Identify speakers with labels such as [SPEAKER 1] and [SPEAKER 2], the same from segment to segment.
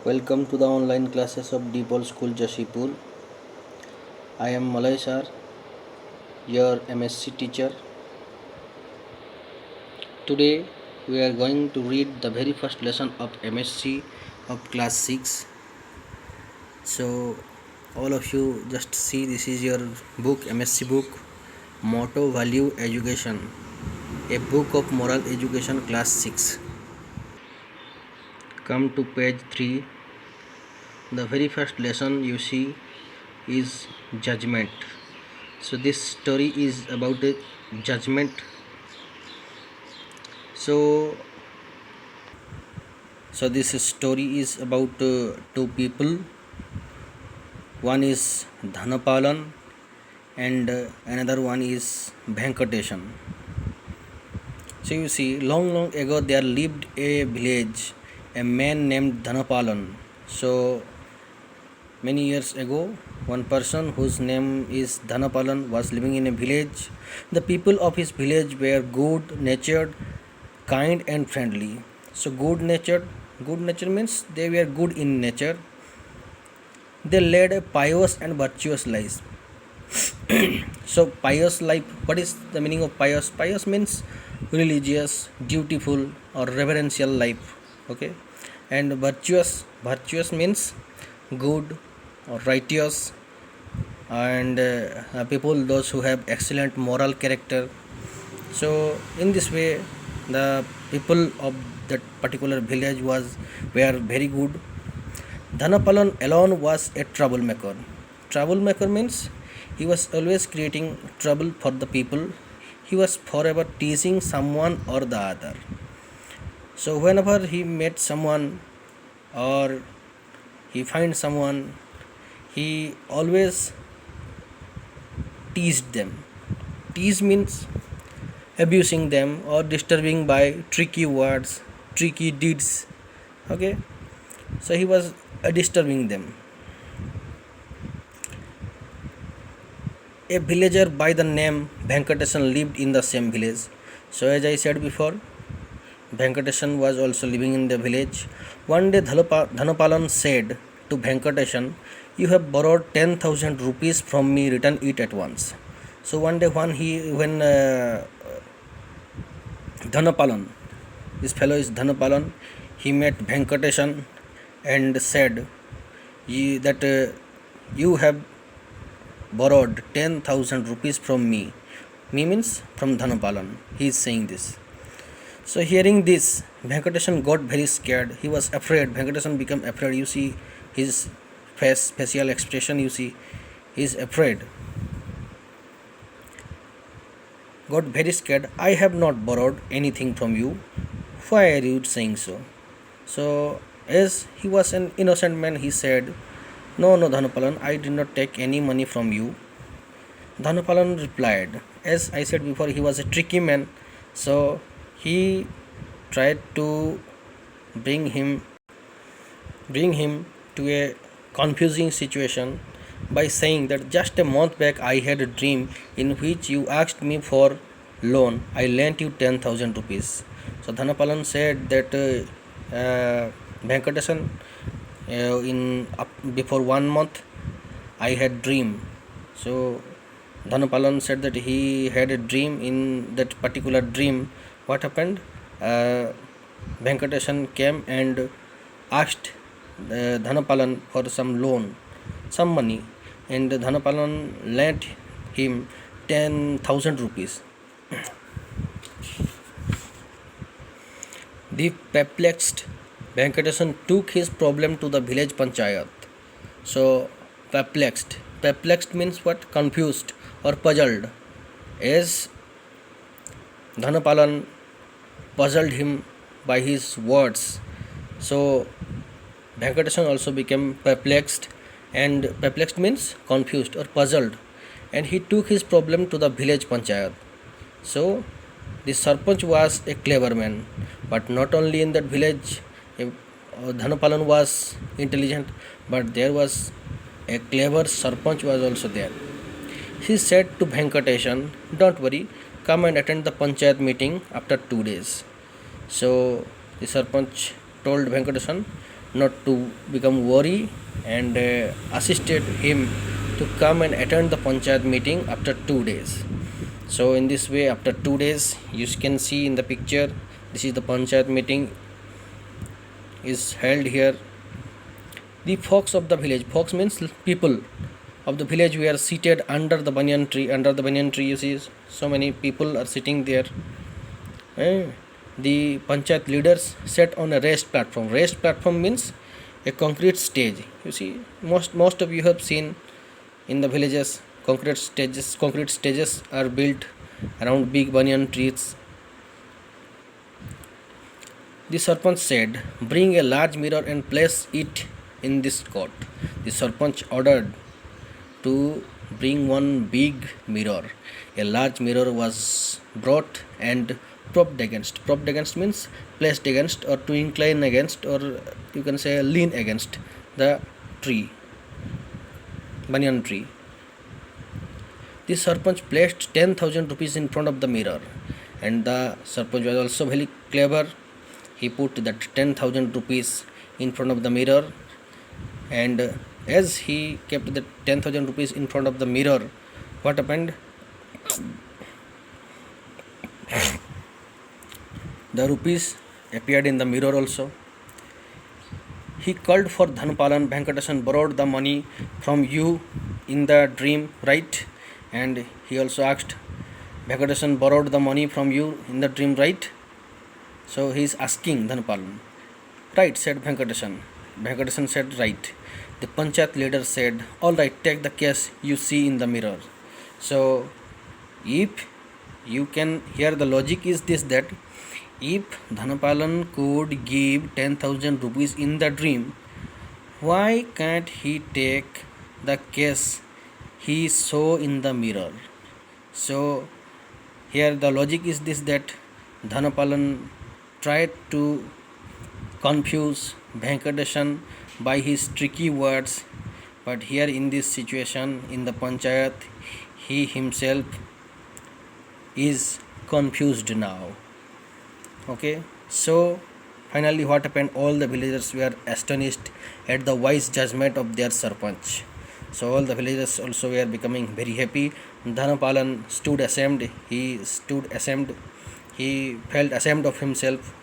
[SPEAKER 1] Welcome to the online classes of Deepal School Jashipur. I am Malay sir, your MSc teacher. Today we are going to read the very first lesson of MSc of class 6. So all of you just see, this is your book, MSc book, Motto Value Education, a book of moral education, class 6. Come to page 3. The very first lesson you see is judgment. So this story is about a judgment. So this story is about two people. One is Dhanapalan and another one is Venkatesan. So you see, long ago there lived a village, a man named Dhanapalan. So many years ago, one person whose name is Dhanapalan was living in a village. The people of his village were good natured, kind and friendly. So good nature means they were good in nature. They led a pious and virtuous life. So pious life, what is the meaning of pious? Pious means religious, dutiful or reverential life. Okay. And virtuous means good or righteous, and people those who have excellent moral character. So in this way the people of that particular village were very good. Dhanapalan alone was a troublemaker. Troublemaker means he was always creating trouble for the people. He was forever teasing someone or the other. So whenever he met someone or he finds someone, he always teased them. Tease means abusing them or disturbing by tricky words, tricky deeds. Okay, so he was disturbing them. A villager by the name Venkatesan lived in the same village. So as I said before, Venkatesan was also living in the village. One day Dhanapalan said to Venkatesan, "You have borrowed 10,000 rupees from me, return it at once." So one day when Dhanapalan, this fellow is Dhanapalan, he met Venkatesan and said that you have borrowed 10,000 rupees from me. Me means from Dhanapalan. He is saying this. So hearing this, Venkatesan got very scared. He was afraid. Venkatesan became afraid. You see his facial expression. You see he is afraid. Got very scared. I have not borrowed anything from you. Why are you saying so? So as he was an innocent man, he said, No, Dhanapalan, I did not take any money from you. Dhanapalan replied, as I said before, he was a tricky man. So he tried to bring him to a confusing situation by saying that just a month back I had a dream in which you asked me for loan. I lent you 10,000 rupees. So Dhanapalan said that Venkatesan, before 1 month I had dream. So Dhanapalan said that he had a dream. In that particular dream, what happened? Venkatesan came and asked Dhanapalan for some loan, some money, and Dhanapalan lent him 10,000 rupees. The perplexed Venkatesan took his problem to the village panchayat. So perplexed means what? Confused or puzzled. As Dhanapalan puzzled him by his words, so Venkatesan also became perplexed, and perplexed means confused or puzzled, and he took his problem to the village panchayat. So the Sarpanch was a clever man, but not only in that village Dhanapalan was intelligent, but there was a clever Sarpanch was also there. He said to Venkatesan, "Don't worry, come and attend the panchayat meeting after 2 days." So the Sarpanch told Venkatesan, not to become worry, and assisted him to come and attend the panchayat meeting after 2 days. So in this way, after 2 days, you can see in the picture, this is the panchayat meeting is held here. The folks of the village, folks means people of the village, were seated under the banyan tree. Under the banyan tree, you see so many people are sitting there. The panchayat leaders sat on a raised platform. Raised platform means a concrete stage. You see, most of you have seen in the villages concrete stages. Concrete stages are built around big banyan trees. The Sarpanch said, "Bring a large mirror and place it in this court." The Sarpanch ordered to bring one big mirror. A large mirror was brought and propped against. Propped against means placed against, or to incline against, or you can say lean against the tree, banyan tree. The Sarpanch placed 10,000 rupees in front of the mirror, and the Sarpanch was also very clever. He put that 10,000 rupees in front of the mirror, and as he kept the 10,000 rupees in front of the mirror, what happened? The rupees appeared in the mirror also. He called for Dhanapalan. Venkatesan borrowed the money from you in the dream, right? And he also asked, Venkatesan borrowed the money from you in the dream, right? So he is asking Dhanapalan. Right, said Venkatesan. Venkatesan said, right. The panchayat leader said, all right, take the case you see in the mirror. So if you can hear, the logic is this, that if Dhanapalan could give 10,000 rupees in the dream, why can't he take the case he saw in the mirror? So here the logic is this, that Dhanapalan tried to confuse Venkatesan by his tricky words, but here in this situation in the panchayat, he himself is confused now. Okay, so finally what happened? All the villagers were astonished at the wise judgment of their Sarpanch. So all the villagers also were becoming very happy. Dhanapalan stood ashamed. He felt ashamed of himself.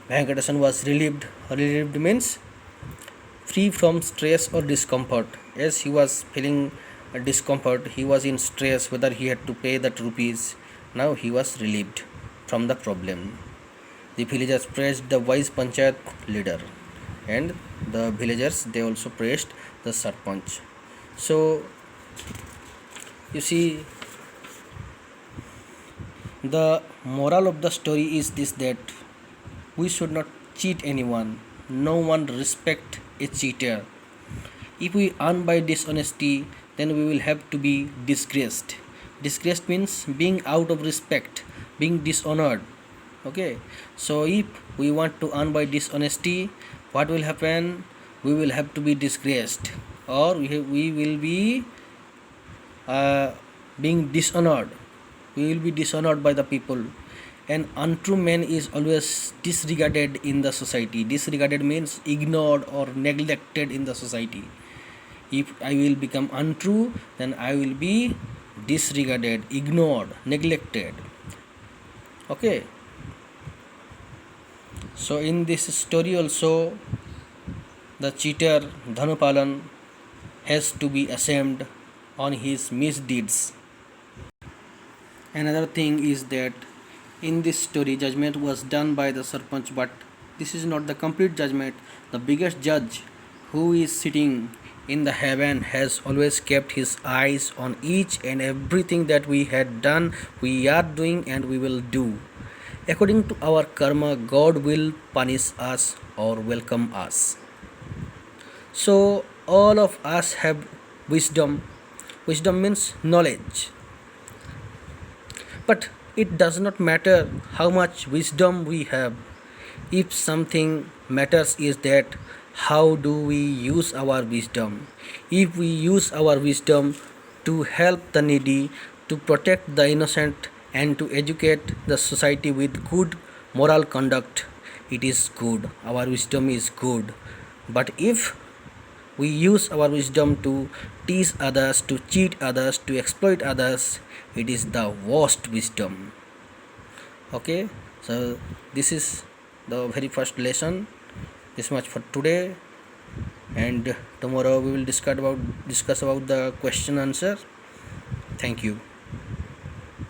[SPEAKER 1] Venkatesan was relieved. Relieved means free from stress or discomfort. As he was feeling discomfort, he was in stress whether he had to pay that rupees. Now he was relieved from the problem. The villagers praised the wise panchayat leader, and the villagers, they also praised the Sarpanch. So you see, the moral of the story is this, that we should not cheat anyone. No one respect a cheater. If we earn by dishonesty, then we will have to be disgraced. Disgraced means being out of respect, being dishonored. Okay, so if we want to earn by dishonesty, what will happen? We will have to be disgraced, or we will be being dishonored. We will be dishonored by the people. An untrue man is always disregarded in the society. Disregarded means ignored or neglected in the society. If I will become untrue, then I will be disregarded, ignored, neglected. Okay. So in this story also, the cheater Dhanapalan has to be ashamed on his misdeeds. Another thing is that in this story, judgment was done by the Sarpanch, but this is not the complete judgment. The biggest judge, who is sitting in the heaven, has always kept his eyes on each and everything that we had done, we are doing, and we will do. According to our karma, God will punish us or welcome us. So all of us have wisdom. Wisdom means knowledge. But it does not matter how much wisdom we have. If something matters is that how do we use our wisdom. If we use our wisdom to help the needy, to protect the innocent, and to educate the society with good moral conduct, it is good. Our wisdom is good. But if we use our wisdom to tease others, to cheat others, to exploit others, it is the worst wisdom. Okay, so this is the very first lesson. This much for today, and tomorrow we will discuss about the question answer. Thank you.